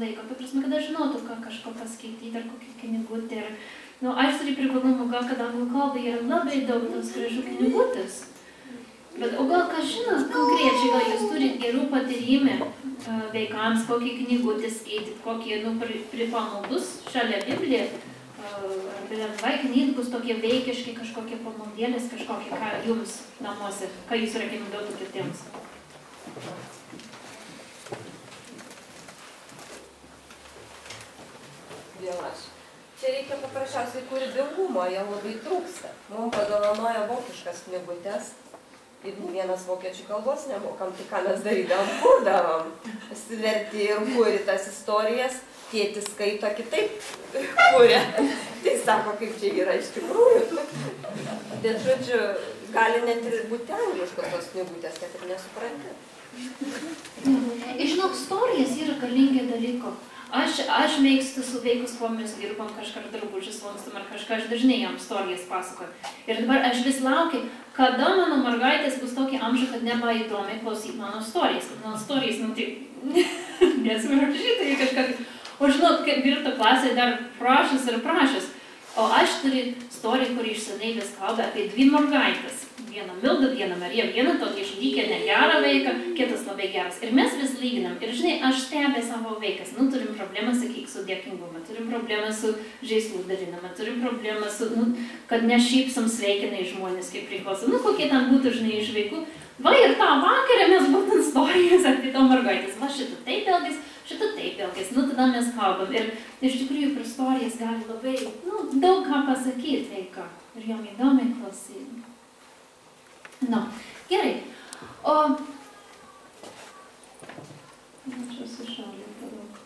laiko. Ta prasme, kad aš žinotų, ką kažko paskaityti, ar kokį knygutį. Aš turiu privalumų, gal kad anglų kalbai yra labai daug tos gražų knygutės. Bet, o gal kas žino, konkrečiai, gal jūs turit gerų patyrimų vaikams, kokį knygutį skaityti, kokį, pripamaldus šalia Bibliją, ar lengvai knygos tokie veikiški, kažkokie pamaldėlės, kažkokie, ką jums namuose, ką jūs rekomenduotų kitiems. Vėl aš. Čia reikia paprasčiausiai kūrybingumo, jo labai trūksta. Mums padovanoja vokiškas knygutės. Ir vienas vokiečių kalbos nemokam, tai ką mes darydavom, kurdavom. Verti ir kūri tas istorijas, tėtis skaito kitaip kūrė. Tai sako, kaip čia yra iš tikrųjų. Bet, žodžiu, gali net ir būti angliškos tos knygutės, kad ir nesupranti. Žinok, istorijas yra galingi dalyko. Aš mėgstu su vaikus, kuo mes dirbam, kažką drabužius lankstum ar kažką, aš dažnai jam istorijas pasakoju. Ir dabar aš vis laukiu, kada mano mergaitės bus tokie amžiai, kad nebeįdomiai klausyti mano istorijas. Kad mano istorijas, tai nesmiražytai kažką. O žinot, kaip virto klasėje dar prašas ir prašas. O aš turiu istoriją, kuri išseniai vis kalba apie dvi mergaitės. Viena Milda, viena Marija, viena tokia išdykę negerą vaiką, kitas labai geras. Ir mes vis lyginam. Ir žinai, aš stebė savo vaikas. Turim problemą, sakyk, su dėkingumu, turim problemą su žaislų dalinama, turim problemą su, kad nešypsam sveikinai žmonės, kaip priklauso. Kokie ten būtų, žinai, iš vaikų. Va ir tą vakarą mes būtent istorijas apie to mergaitės. Va šitą taip elgės, šitą taip elgės. Tada mes kalbam. Ir iš tikrųjų, per istorijas gali labai, daug ką pasakyti vaiką. Ir jom įdomiai klausyti. Gerai. O... Čia sušaulė, tada.